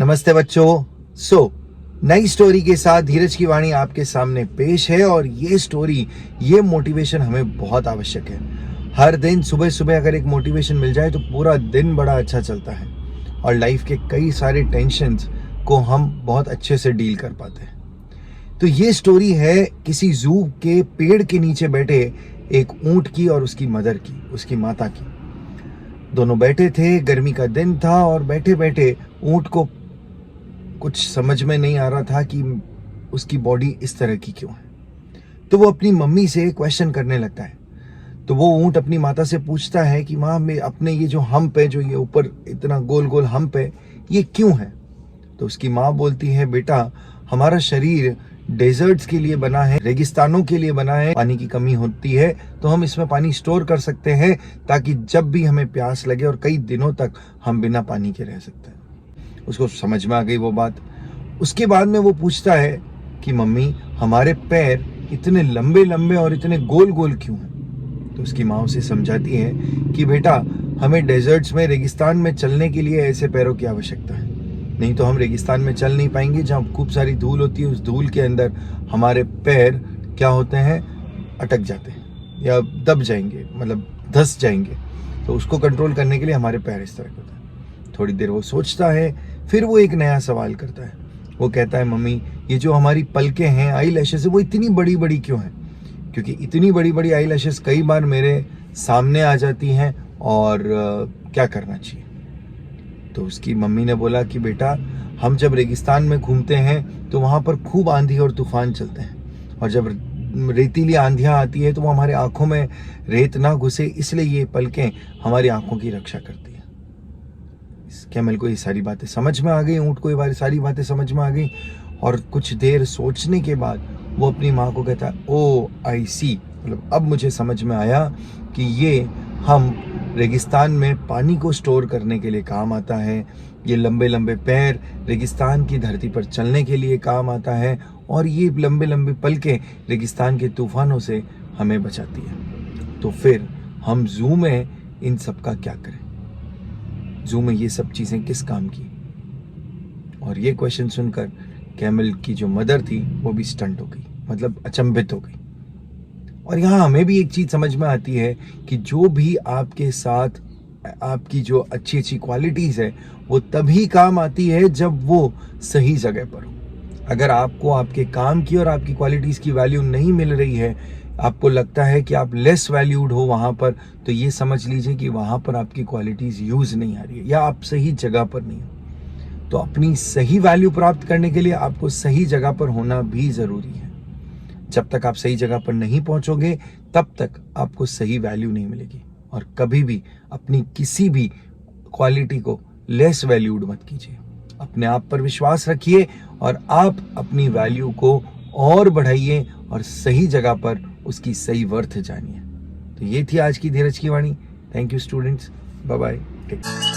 नमस्ते बच्चों। नई स्टोरी के साथ धीरज की वाणी आपके सामने पेश है और ये स्टोरी, ये मोटिवेशन हमें बहुत आवश्यक है। हर दिन सुबह सुबह अगर एक मोटिवेशन मिल जाए तो पूरा दिन बड़ा अच्छा चलता है और लाइफ के कई सारे टेंशन्स को हम बहुत अच्छे से डील कर पाते हैं। तो ये स्टोरी है किसी जू के पेड़ के नीचे बैठे एक ऊंट की और उसकी मदर की, उसकी माता की। दोनों बैठे थे, गर्मी का दिन था और बैठे बैठे ऊंट को कुछ समझ में नहीं आ रहा था कि उसकी बॉडी इस तरह की क्यों है। तो वो अपनी मम्मी से क्वेश्चन करने लगता है। तो वो ऊंट अपनी माता से पूछता है कि माँ, मैं अपने ये जो हम्प है, जो ये ऊपर इतना गोल गोल हम्प है, ये क्यों है? तो उसकी माँ बोलती है, बेटा हमारा शरीर डेजर्ट्स के लिए बना है, रेगिस्तानों के लिए बना है। पानी की कमी होती है तो हम इसमें पानी स्टोर कर सकते हैं ताकि जब भी हमें प्यास लगे और कई दिनों तक हम बिना पानी के रह सकते हैं। उसको समझ में आ गई वो बात। उसके बाद में वो पूछता है कि मम्मी, हमारे पैर इतने लंबे लंबे और इतने गोल गोल क्यों हैं? तो उसकी माँ उसे समझाती है कि बेटा, हमें डेजर्ट्स में, रेगिस्तान में चलने के लिए ऐसे पैरों की आवश्यकता है, नहीं तो हम रेगिस्तान में चल नहीं पाएंगे जहाँ खूब सारी धूल होती है। उस धूल के अंदर हमारे पैर क्या होते हैं, अटक जाते हैं या दब जाएंगे, मतलब धंस जाएंगे। तो उसको कंट्रोल करने के लिए हमारे पैर इस तरह के होते हैं। थोड़ी देर वो सोचता है, फिर वो एक नया सवाल करता है। वो कहता है, मम्मी ये जो हमारी पलकें हैं, आई लैशेस, वो इतनी बड़ी बड़ी क्यों हैं? क्योंकि इतनी बड़ी बड़ी आई लैशेस कई बार मेरे सामने आ जाती हैं और क्या करना चाहिए? तो उसकी मम्मी ने बोला कि बेटा, हम जब रेगिस्तान में घूमते हैं तो वहाँ पर खूब आंधी और तूफान चलते हैं, और जब रेतीली आंधियाँ आती है तो वो हमारे आंखों में रेत ना घुसे, इसलिए ये पलकें हमारी आंखों की रक्षा करती है। कैमल को ये सारी बातें समझ में आ गई, ऊँट को ये सारी बातें समझ में आ गई, और कुछ देर सोचने के बाद वो अपनी माँ को कहता है, ओ आई सी, मतलब अब मुझे समझ में आया कि ये हम रेगिस्तान में पानी को स्टोर करने के लिए काम आता है, ये लंबे लंबे पैर रेगिस्तान की धरती पर चलने के लिए काम आता है, और ये लंबे लंबे पलकें रेगिस्तान के तूफानों से हमें बचाती है। तो फिर हम जू में इन सब का क्या करें? जू में ये सब चीज़ें किस काम की? और ये क्वेश्चन सुनकर कैमल की जो मदर थी वो भी स्टंट हो गई, मतलब अचंभित हो गई। और यहाँ हमें भी एक चीज़ समझ में आती है कि जो भी आपके साथ आपकी जो अच्छी अच्छी क्वालिटीज़ है वो तभी काम आती है जब वो सही जगह पर हो। अगर आपको आपके काम की और आपकी क्वालिटीज़ की वैल्यू नहीं मिल रही है, आपको लगता है कि आप लेस वैल्यूड हो वहाँ पर, तो ये समझ लीजिए कि वहाँ पर आपकी क्वालिटीज़ यूज़ नहीं आ रही है या आप सही जगह पर नहीं हो। तो अपनी सही वैल्यू प्राप्त करने के लिए आपको सही जगह पर होना भी ज़रूरी है। जब तक आप सही जगह पर नहीं पहुँचोगे तब तक आपको सही वैल्यू नहीं मिलेगी। और कभी भी अपनी किसी भी क्वालिटी को लेस वैल्यूड मत कीजिए। अपने आप पर विश्वास रखिए और आप अपनी वैल्यू को और बढ़ाइए और सही जगह पर उसकी सही वर्थ जानिए। तो ये थी आज की धीरज की वाणी। Thank you students, bye bye, take care.